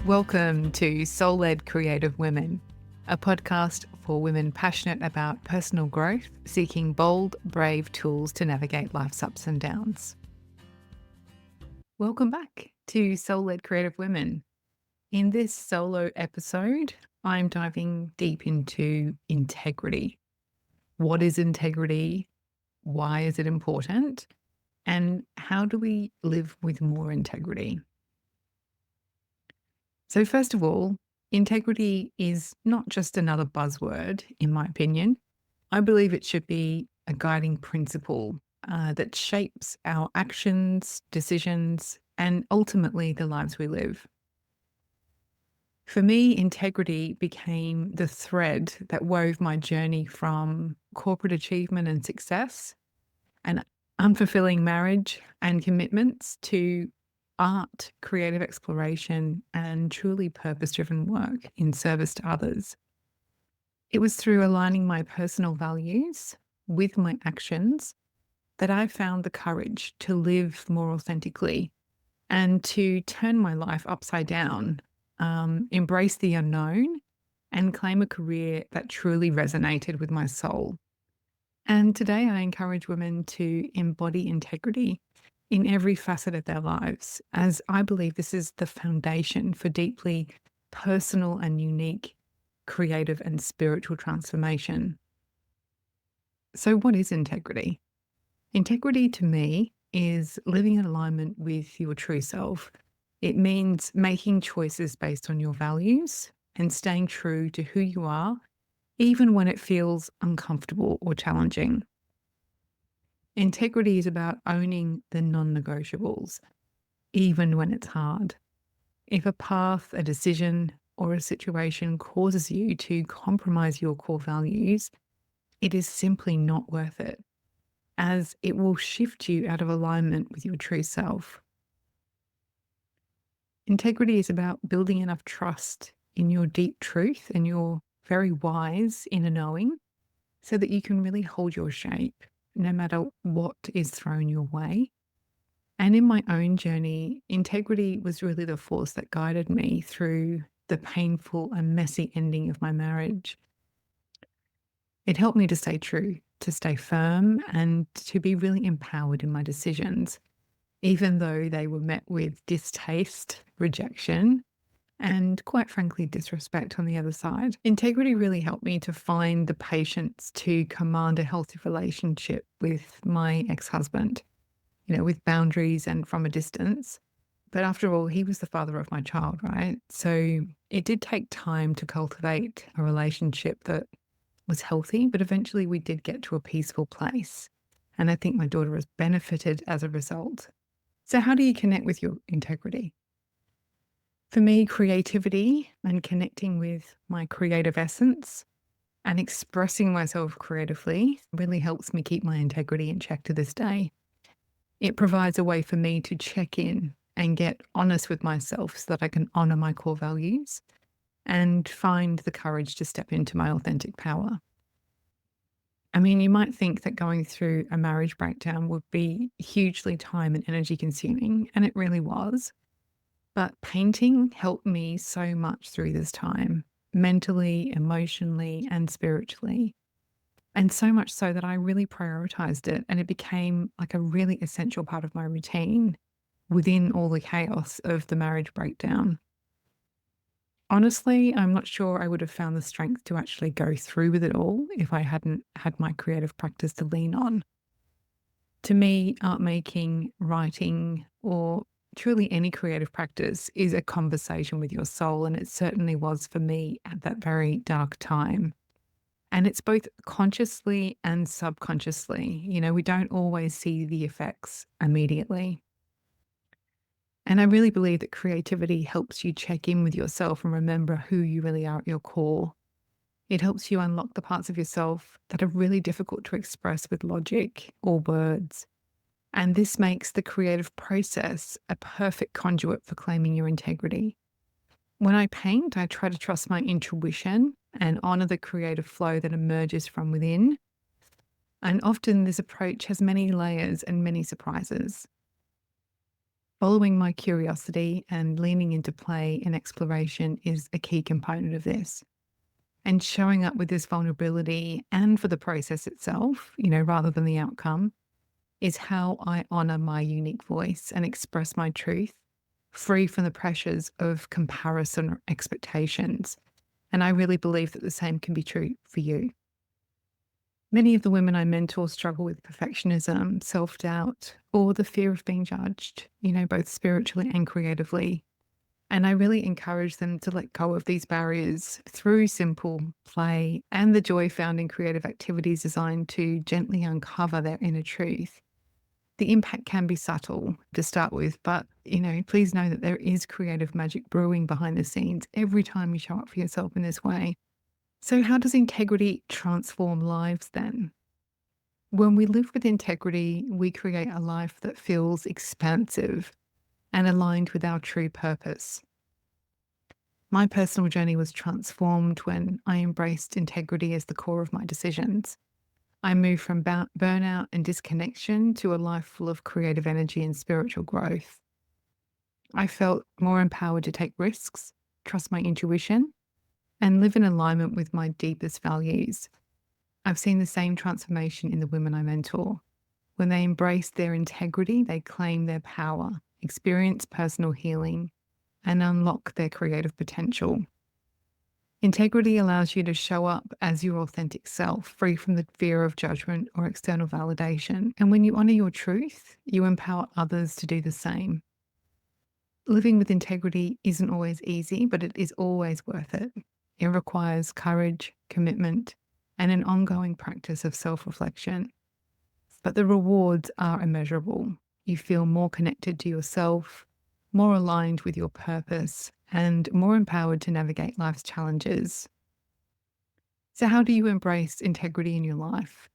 Welcome to Soul Led Creative Women, a podcast for women passionate about personal growth, seeking bold, brave tools to navigate life's ups and downs. Welcome back to Soul Led Creative Women. In this solo episode, I'm diving deep into integrity. What is integrity? Why is it important? And how do we live with more integrity? So, first of all, integrity is not just another buzzword, in my opinion. I believe it should be a guiding principle that shapes our actions, decisions, and ultimately the lives we live. For me, integrity became the thread that wove my journey from corporate achievement and success and unfulfilling marriage and commitments to art, creative exploration, and truly purpose driven work in service to others. It was through aligning my personal values with my actions that I found the courage to live more authentically and to turn my life upside down, embrace the unknown, and claim a career that truly resonated with my soul. And today I encourage women to embody integrity in every facet of their lives, as I believe this is the foundation for deeply personal and unique creative and spiritual transformation. So, what is integrity? Integrity to me is living in alignment with your true self. It means making choices based on your values and staying true to who you are, even when it feels uncomfortable or challenging. Integrity is about owning the non negotiables, even when it's hard. If a path, a decision, or a situation causes you to compromise your core values, it is simply not worth it, as it will shift you out of alignment with your true self. Integrity is about building enough trust in your deep truth and your very wise inner knowing so that you can really hold your shape no matter what is thrown your way. And in my own journey, integrity was really the force that guided me through the painful and messy ending of my marriage. It helped me to stay true, to stay firm, and to be really empowered in my decisions, even though they were met with distaste, rejection, and quite frankly, disrespect on the other side. Integrity really helped me to find the patience to command a healthy relationship with my ex husband, with boundaries and from a distance. But after all, he was the father of my child, right? So it did take time to cultivate a relationship that was healthy, but eventually we did get to a peaceful place. And I think my daughter has benefited as a result. So, how do you connect with your integrity? For me, creativity and connecting with my creative essence and expressing myself creatively really helps me keep my integrity in check to this day. It provides a way for me to check in and get honest with myself so that I can honor my core values and find the courage to step into my authentic power. I mean, you might think that going through a marriage breakdown would be hugely time and energy consuming, and it really was. But painting helped me so much through this time, mentally, emotionally, and spiritually. And so much so that I really prioritized it, and it became like a really essential part of my routine within all the chaos of the marriage breakdown. Honestly, I'm not sure I would have found the strength to actually go through with it all if I hadn't had my creative practice to lean on. To me, art making, writing, or truly any creative practice is a conversation with your soul. And it certainly was for me at that very dark time. And it's both consciously and subconsciously. We don't always see the effects immediately. And I really believe that creativity helps you check in with yourself and remember who you really are at your core. It helps you unlock the parts of yourself that are really difficult to express with logic or words. And this makes the creative process a perfect conduit for claiming your integrity. When I paint, I try to trust my intuition and honor the creative flow that emerges from within. And often this approach has many layers and many surprises. Following my curiosity and leaning into play and exploration is a key component of this. And showing up with this vulnerability and for the process itself, rather than the outcome, is how I honor my unique voice and express my truth, free from the pressures of comparison or expectations. And I really believe that the same can be true for you. Many of the women I mentor struggle with perfectionism, self doubt, or the fear of being judged, both spiritually and creatively. And I really encourage them to let go of these barriers through simple play and the joy found in creative activities designed to gently uncover their inner truth. The impact can be subtle to start with, but please know that there is creative magic brewing behind the scenes every time you show up for yourself in this way. So, how does integrity transform lives then? When we live with integrity, we create a life that feels expansive and aligned with our true purpose. My personal journey was transformed when I embraced integrity as the core of my decisions. I moved from burnout and disconnection to a life full of creative energy and spiritual growth. I felt more empowered to take risks, trust my intuition, and live in alignment with my deepest values. I've seen the same transformation in the women I mentor. When they embrace their integrity, they claim their power, experience personal healing, and unlock their creative potential. Integrity allows you to show up as your authentic self, free from the fear of judgment or external validation. And when you honor your truth, you empower others to do the same. Living with integrity isn't always easy, but it is always worth it. It requires courage, commitment, and an ongoing practice of self-reflection. But the rewards are immeasurable. You feel more connected to yourself, more aligned with your purpose, and more empowered to navigate life's challenges. So, how do you embrace integrity in your life?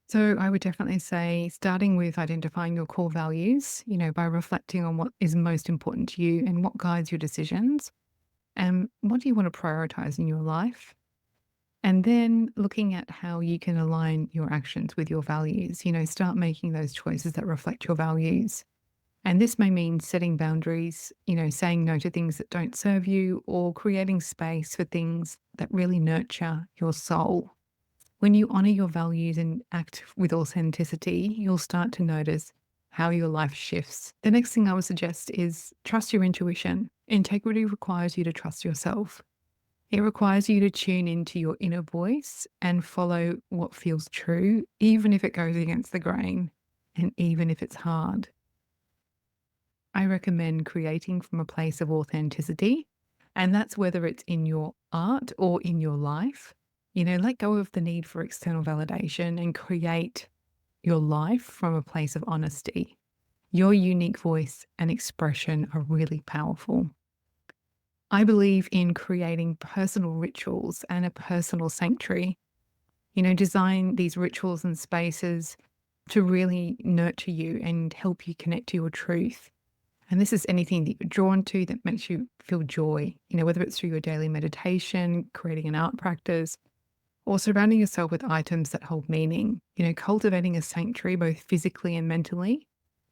So, I would definitely say starting with identifying your core values, by reflecting on what is most important to you and what guides your decisions, and what do you want to prioritize in your life? And then looking at how you can align your actions with your values, start making those choices that reflect your values. And this may mean setting boundaries, saying no to things that don't serve you or creating space for things that really nurture your soul. When you honor your values and act with authenticity, you'll start to notice how your life shifts. The next thing I would suggest is trust your intuition. Integrity requires you to trust yourself. It requires you to tune into your inner voice and follow what feels true, even if it goes against the grain and even if it's hard. I recommend creating from a place of authenticity, and that's whether it's in your art or in your life. Let go of the need for external validation and create your life from a place of honesty. Your unique voice and expression are really powerful. I believe in creating personal rituals and a personal sanctuary. Design these rituals and spaces to really nurture you and help you connect to your truth. And this is anything that you're drawn to that makes you feel joy, whether it's through your daily meditation, creating an art practice, or surrounding yourself with items that hold meaning. Cultivating a sanctuary, both physically and mentally,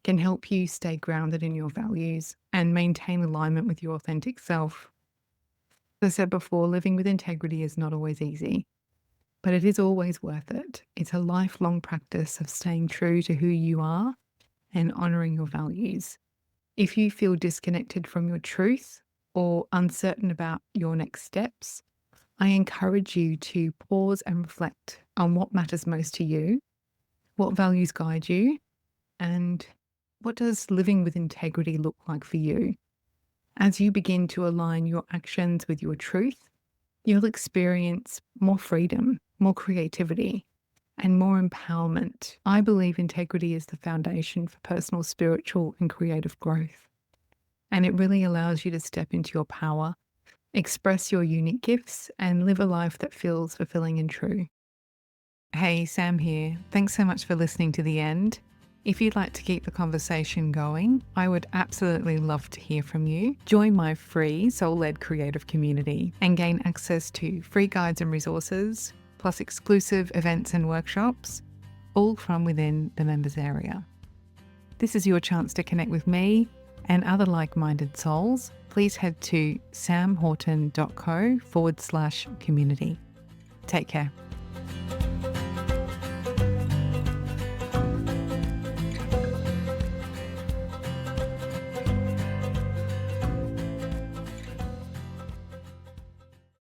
can help you stay grounded in your values and maintain alignment with your authentic self. As I said before, living with integrity is not always easy, but it is always worth it. It's a lifelong practice of staying true to who you are and honoring your values. If you feel disconnected from your truth or uncertain about your next steps, I encourage you to pause and reflect on what matters most to you, what values guide you, and what does living with integrity look like for you? As you begin to align your actions with your truth, you'll experience more freedom, more creativity, and more empowerment. I believe integrity is the foundation for personal, spiritual, and creative growth. And it really allows you to step into your power, express your unique gifts, and live a life that feels fulfilling and true. Hey, Sam here. Thanks so much for listening to the end. If you'd like to keep the conversation going, I would absolutely love to hear from you. Join my free soul-led creative community and gain access to free guides and resources, plus exclusive events and workshops, all from within the members area. this is your chance to connect with me and other like-minded souls. Please head to samhorton.co/community. Take care.